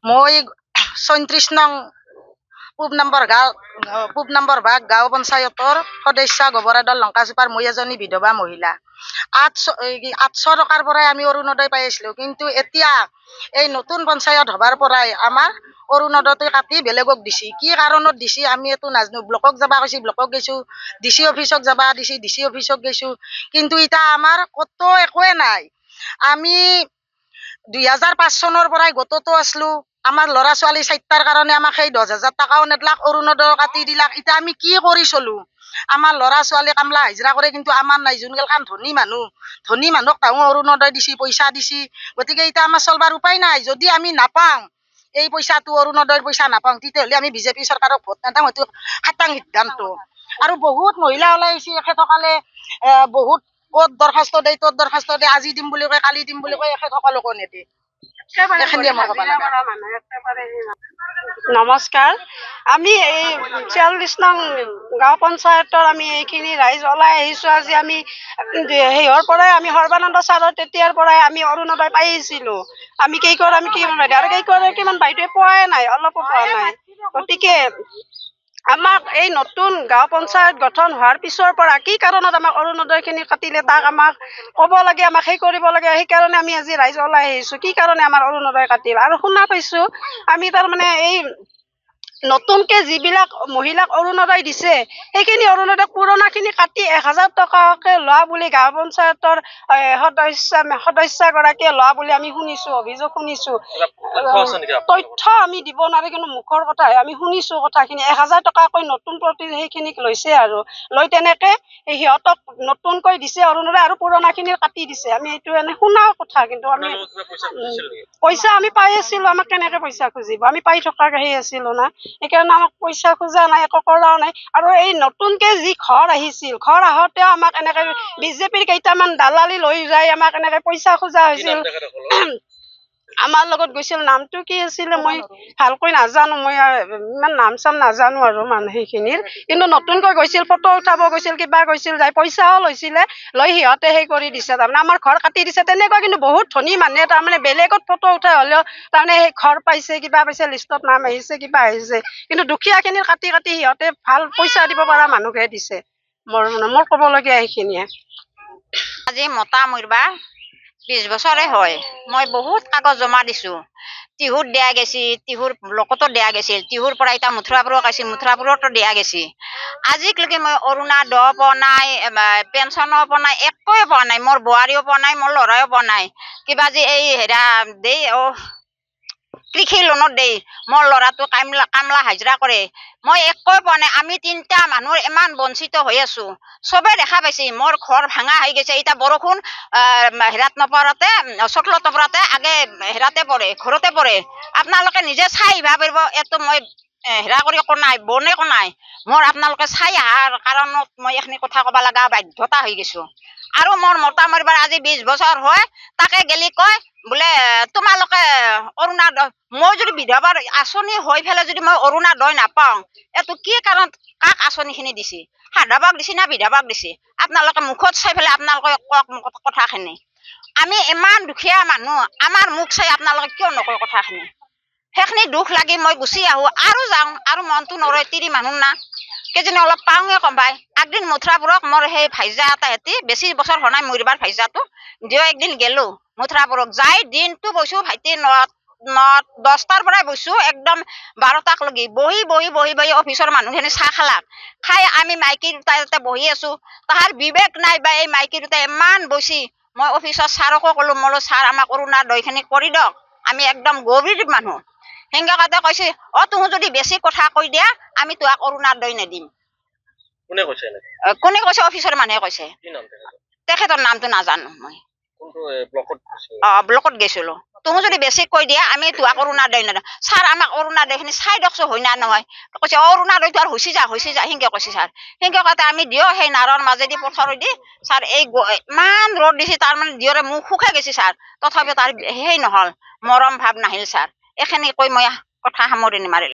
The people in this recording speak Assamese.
মই ৩৬ নং পূব নম্বৰ ভাগ গাঁও পঞ্চায়তৰ সদস্য গোবৰাদল লংকাচুপাৰ মই এজনী বিধৱা মহিলা। ৮০০ টকাৰ পৰাই আমি অৰুণোদয় পাই আছিলোঁ, কিন্তু এতিয়া এই নতুন পঞ্চায়ত হবাৰ পৰাই আমাৰ অৰুণোদয়টো কাটি বেলেগক দিছি। কি কাৰণত দিছি আমি এইটো নাজানো। ব্লকক যাবা কৈছি, ব্লকক গৈছোঁ, DC অফিচক যাবা দিছি, DC অফিচক গৈছোঁ, কিন্তু এতিয়া আমাৰ ক'তো একোৱে নাই। আমি ২০০৫ চনৰ পৰাই গোটতো আছিলোঁ। আমাৰ ল'ৰা ছোৱালী ৪টাৰ কাৰণে আমাক সেই ১০,০০০ টকাও নেদলাক, অৰুণোদয় কাটি দিলাক। এতিয়া আমি কি কৰি চলো? আমাৰ ল'ৰা ছোৱালী কামলা হাজিৰা কৰে, কিন্তু আমাৰ নাই। যোনগিলাখান ধনী মানুহক তাহো অৰুণোদয় দিছি, পইচা দিছি। গতিকে এতিয়া আমাৰ চলবাৰ উপায় নাই। যদি আমি নাপাওঁ এই পইচাটো, অৰুণোদয়ৰ পইচা নাপাওঁ, তেতিয়াহ'লে আমি বিজেপি চৰকাৰক ভোট নেদাম, সেইটো খাটাং সিদ্ধান্ত। আৰু বহুত মহিলা ওলাই আহিছে, এখেতসকলে বহুত ক'ত দৰখাস্ত দিয়ে, ত'ত দৰখাস্ত দিয়ে, আজি দিম বুলি কয়, কালি দিম বুলি কয়, এখেতসকলকো নেদে। নমস্কাৰ। আমি এই ৪৬ নং গাঁও পঞ্চায়তৰ আমি এইখিনি ৰাইজ ওলাই আহিছোঁ। আজি আমি সেইহৰ পৰাই আমি সৰ্বানন্দ ছাৰৰ তেতিয়াৰ পৰাই আমি অৰুণোদয় পাই আহিছিলোঁ। আমি কি কৰোঁ আৰু কিমান বাইদেৱে পোৱাই নাই, অলপো পোৱা নাই। গতিকে আমাক এই নতুন গাঁও পঞ্চায়ত গঠন হোৱাৰ পিছৰ পৰা কি কাৰণত আমাক অৰুণোদয়খিনি কাটিলে তাক আমাক ক'ব লাগে, আমাক সেই কৰিব লাগে। সেইকাৰণে আমি আজি ৰাইজ ওলাই আহিছোঁ। কি কাৰণে আমাৰ অৰুণোদয় কাটিল? আৰু শুনা পাইছোঁ আমি তাৰমানে এই নতুনকে যিবিলাক মহিলাক অৰুণোদয় দিছে, সেইখিনি অৰুণোদয় পুৰণাখিনি কাটি ১,০০০ টকাকে লোৱা বুলি গাঁও পঞ্চায়তৰ সদস্যগৰাকীয়ে লোৱা বুলি আমি শুনিছোঁ, অভিযোগ শুনিছোঁ। তথ্য আমি দিব নোৱাৰি, কিন্তু মুখৰ কথাহে আমি শুনিছোঁ কথাখিনি। ১,০০০ টকাকৈ নতুন প্ৰতি সেইখিনিক লৈছে আৰু লৈ তেনেকে সিহঁতক নতুনকৈ দিছে অৰুণোদয়, আৰু পুৰণাখিনি কাটি দিছে। আমি এইটো এনে শুনাও কথা, কিন্তু আমি পইচা আমি পাই আছিলোঁ। আমাক কেনেকে পইচা খুজিব? আমি পাই থকাকে সেই আছিলোঁ না। সেইকাৰণে আমাক পইচা খোজা নাই, একো কৰাও নাই। আৰু এই নতুনকে যি ঘৰ আহিছিল, ঘৰ আহোঁতেও আমাক এনেকে বিজেপিৰ কেইটামান দালালি লৈ যায়, আমাক এনেকে পইচা খোজা হৈছিল। আমাৰ লগত গৈছিল, নামটো কি আছিলে মই ভালকৈ নাজানো, মই ইমান নাম চাম নাজানো আৰু মানুহ সেইখিনিৰ। কিন্তু নতুনকৈ গৈছিল, ফটো উঠাব গৈছিল, কিবা গৈছিল, যাই পইচাও লৈছিলে, লৈ সিহঁতে সেই কৰি দিছে। তাৰমানে আমাৰ ঘৰ কাটি দিছে। তেনেকুৱা কিন্তু বহুত ধনী মানুহে তাৰমানে বেলেগত ফটো উঠাই হ'লেও তাৰমানে সেই ঘৰ পাইছে, কিবা পাইছে, লিষ্টত নাম আহিছে, কিবা আহিছে। কিন্তু দুখীয়াখিনিৰ কাটি সিহঁতে ভাল পইচা দিব পৰা মানুহকে দিছে। মোৰ ক'বলগীয়া সেইখিনিয়ে। আজি মতা মৰিবা 20 বছৰে হয়। মই বহুত কাগজ জমা দিছোঁ। টিহুত দিয়া গেছি, টিহুৰ ব্লকতো দিয়া গৈছিল, টিহুৰ পৰা এতিয়া মথুৰাপুৰক আহিছিল, মথুৰাপুৰতো দিয়া গেছি। আজিলৈকে মই অৰুণোদয় পোৱা নাই, পেঞ্চনো পোৱা নাই, একোৱে পোৱা নাই। মোৰ বোৱাৰীও পোৱা নাই, মোৰ ল'ৰাও পোৱা নাই। কিবা যে এই হেৰা দেই কৃষি লোনত দেই, মোৰ ল'ৰাটো কামলা হাজিৰা কৰে, মই একোৱে পোৱা নাই। আমি 3টা মানুহ ইমান বঞ্চিত হৈ আছো। চবে দেখা পাইছে মোৰ ঘৰ ভাঙা হৈ গৈছে। এতিয়া বৰষুণ হেৰাত নপৰাতে, চকলত নপৰাতে আগে হেৰাতে পৰে, ঘৰতে পৰে। আপোনালোকে নিজে চাই আহিব পাৰিব। এইটো মই হেৰা কৰি একো নাই, বনে একো নাই। মোৰ আপোনালোকে চাই অহাৰ কাৰণত মই এইখিনি কথা ক'ব লগা বাধ্যতা হৈ গৈছো। আৰু মোৰ মতা মৰিবাৰ আজি 20 বছৰ হয়, তাকে গেলি কয় বোলে তোমালোকে অৰুণোদয়, মই যদি বিধৱাৰ আঁচনি হৈ পেলাই যদি মই অৰুণোদয় নাপাওঁ, এইটো কি কাৰণত কাক আঁচনিখিনি দিছে? সাধৱক দিছে না বিধৱাক দিছে? আপোনালোকে মুখত চাই পেলাই আপোনালোকে কওক কথাখিনি। আমি ইমান দুখীয়া মানুহ, আমাৰ মুখ চাই আপোনালোকে কিয় নকয় কথাখিনি? সেইখিনি দুখ লাগি মই গুচি আহো, আৰু যাওঁ, আৰু মনটো নৰয়। তিৰি মানুহ না, কেইজনী অলপ পাওঁৱে কমাই। একদিন মথুৰাপুৰক মোৰ সেই ভাইজা এটা হেতি, বেছি বছৰ হোৱা নাই মৰিবাৰ ভাইজাটো, দিও একদিন গেলো মথুৰাপুৰক। যাই দিনটো বৈছো ভাইটি 10টাৰ পৰাই বৈছো, একদম 12টাক লগি বহি অফিচৰ মানুহখিনি চাহ খালাক। খাই আমি মাইকী দুটা বহি আছো, তাহাৰ বিবেক নাই বা এই মাইকী দুটা ইমান বৈছি। মই অফিচৰ ছাৰকো ক'লো, মোলো ছাৰ আমাক অৰুণোদয়খিনি কৰি দিয়ক, আমি একদম গৰীব মানুহ। সেনেকুৱাতে কৈছে, তুমি যদি বেছি কথা কৈ দিয়া, আমি তোমাক অৰুণোদয় নিদিম। কোনে কৈছে? অফিচৰ মানুহে কৈছে। তেখেতৰ নামটো নাজানো মই। ব্লকত গৈছিলো। তুমি যদি বেছি কৈ দিয়া, আমি তোমাক অৰুণোদয় নিদিম। ছাৰ আমাক অৰুণোদয়খিনি চাই দিয়কচোন, হয় না নহয়? কৈছে অৰুণোদয়টো আৰু হৈছে যা সেনেকে কৈছে ছাৰ। সেনেকে কওঁতে আমি দিও সেই নাৰৰ মাজেদি পথাৰেদি ছাৰ এই ইমান ৰ'দ দিছে, তাৰমানে দিয়ৰে মুখ শুকাই গৈছে ছাৰ। তথাপিও তাৰ সেই নহল, মৰম ভাৱ নাহিল ছাৰ। এইখিনি কৈ মই কথা সামৰণি মাৰিলো।